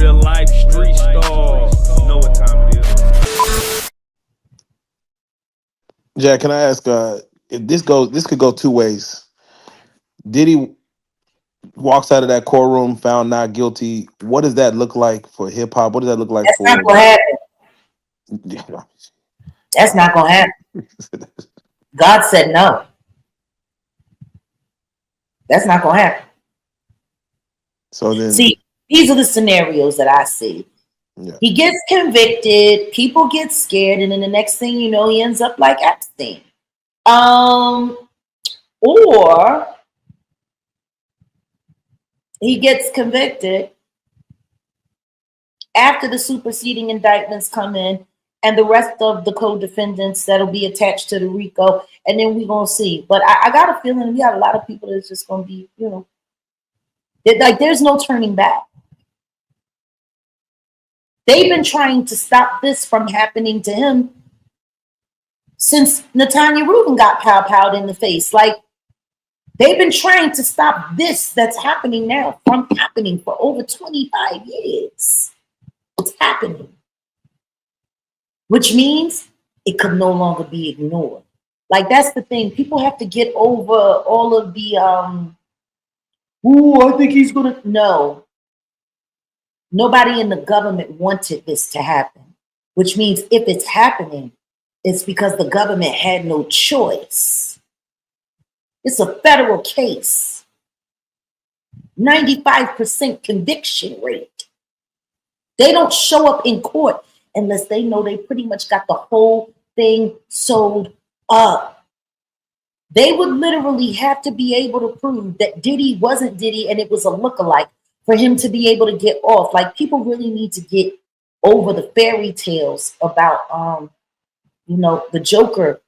Real life street stars. Know what time it is. Jack, can I ask? If this could go two ways. Diddy walks out of that courtroom found not guilty. What does that look like for hip hop? What does that look like That's not for? gonna happen. That's not gonna happen. God said no. That's not gonna happen. So then, See, these are the scenarios that I see. yeah. He gets convicted, people get scared, and then the next thing you know, he ends up like Epstein. Or he gets convicted after the superseding indictments come in, and the rest of the co-defendants that'll be attached to the RICO, and then we're gonna see. But I got a feeling we have a lot of people that's just gonna be, like there's no turning back. They've been trying to stop this from happening to him since Natanya Rubin got pow-powed in the face. Like, they've been trying to stop this that's happening now from happening for over 25 years. It's happening. Which means it could no longer be ignored. Like, that's the thing. People have to get over all of the, I think he's gonna, no. Nobody in the government wanted this to happen, which means if it's happening, it's because the government had no choice. It's a federal case. 95% conviction rate. They don't show up in court unless they know they pretty much got the whole thing sold up. They would literally have to be able to prove that Diddy wasn't Diddy and it was a lookalike for him to be able to get off. Like, people really need to get over the fairy tales about, the Joker,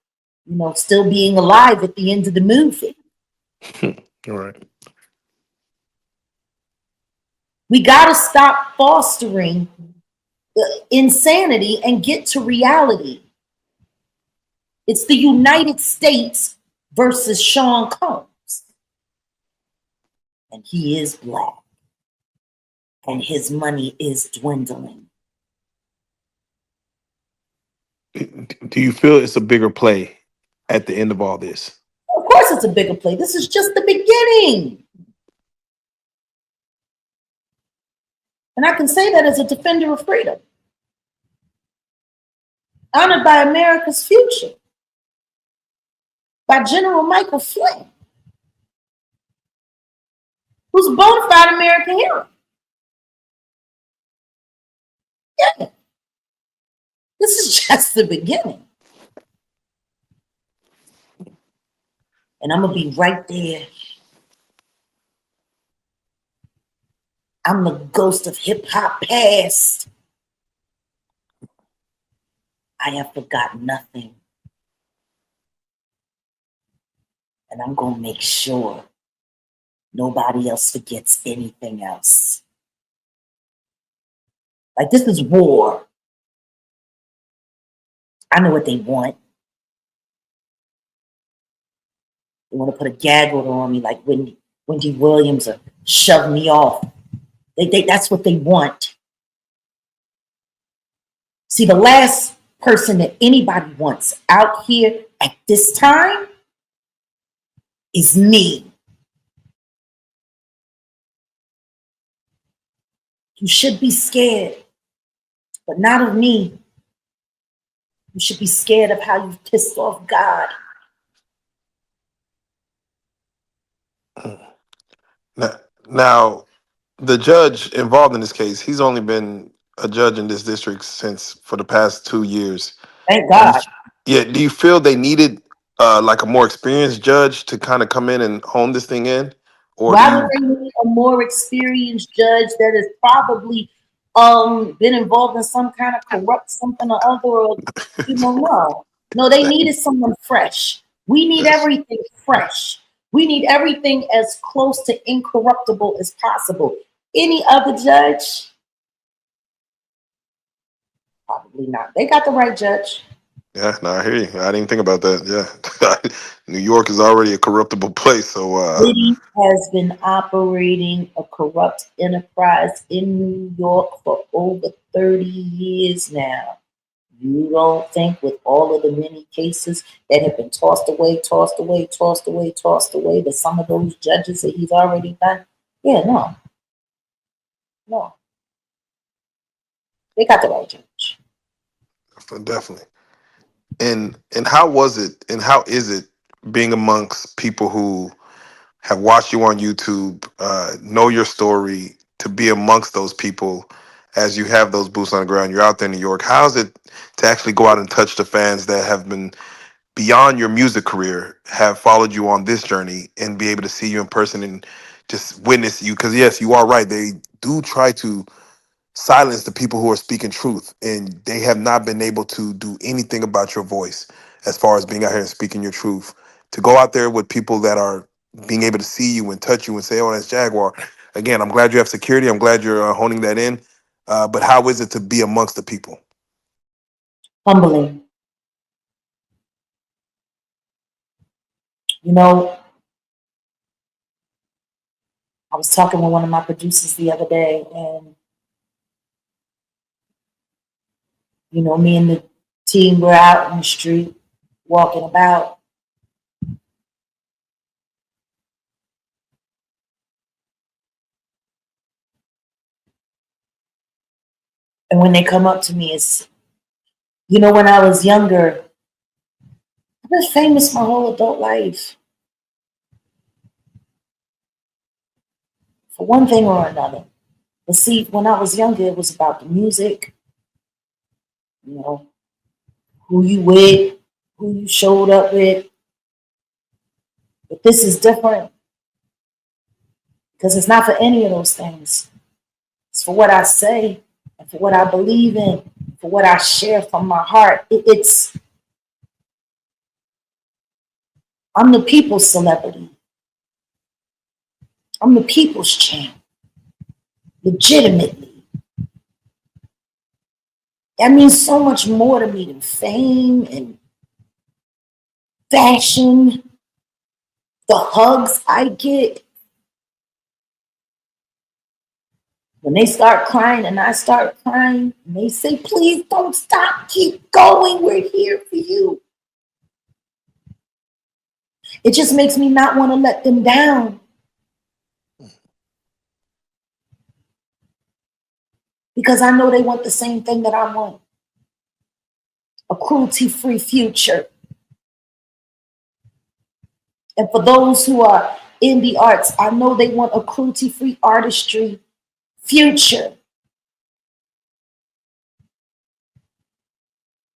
still being alive at the end of the movie. All right. We got to stop fostering insanity and get to reality. It's the United States versus Sean Combs. And he is black. And his money is dwindling. Do you feel it's a bigger play at the end of all this? Of course it's a bigger play. This is just the beginning. And I can say that as a defender of freedom. Honored by America's future. By General Michael Flynn. Who's a bona fide American hero. Yeah. This is just the beginning. And I'm going to be right there. I'm the ghost of hip hop past. I have forgotten nothing. And I'm going to make sure nobody else forgets anything else. Like, this is war. I know what they want. They want to put a gag order on me like Wendy Williams or shove me off. That's what they want. See, the last person that anybody wants out here at this time is me. You should be scared, but not of me. You should be scared of how you've pissed off God. Now, the judge involved in this case, he's only been a judge in this district for the past 2 years. Thank God. Yeah, do you feel they needed like a more experienced judge to kind of come in and hone this thing in? Or why would they need a more experienced judge that has probably been involved in some kind of corrupt something or other? Or, no, they needed someone fresh. We need everything fresh. We need everything as close to incorruptible as possible. Any other judge? Probably not. They got the right judge. Yeah, no, I hear you. I didn't think about that. Yeah. New York is already a corruptible place, so Diddy has been operating a corrupt enterprise in New York for over 30 years now. You don't think with all of the many cases that have been tossed away, tossed away, tossed away, tossed away, that some of those judges that he's already done? Yeah, no, no. They got the right judge. definitely. And how was it and how is it being amongst people who have watched you on YouTube, know your story, to be amongst those people as you have those boots on the ground? You're out there in New York. How's it to actually go out and touch the fans that have been beyond your music career, have followed you on this journey, and be able to see you in person and just witness you? Because yes, you are right. They do try to silence the people who are speaking truth, and they have not been able to do anything about your voice as far as being out here and speaking your truth. To go out there with people that are being able to see you and touch you and say, oh, that's Jaguar. Again, I'm glad you have security. I'm glad you're honing that in. But how is it to be amongst the people? Humbling. You know, I was talking with one of my producers the other day, and me and the team were out in the street walking about. And when they come up to me, it's, when I was younger, I've been famous my whole adult life for one thing or another. But see, when I was younger, it was about the music, you know, who you with, who you showed up with. But this is different because it's not for any of those things. It's for what I say and for what I believe in, for what I share from my heart. I'm the people's celebrity. I'm the people's champ, legitimately. That means so much more to me than fame and fashion, the hugs I get. When they start crying and I start crying, and they say, please don't stop, keep going, we're here for you. It just makes me not want to let them down. Because I know they want the same thing that I want. A cruelty-free future. And for those who are in the arts, I know they want a cruelty-free artistry future.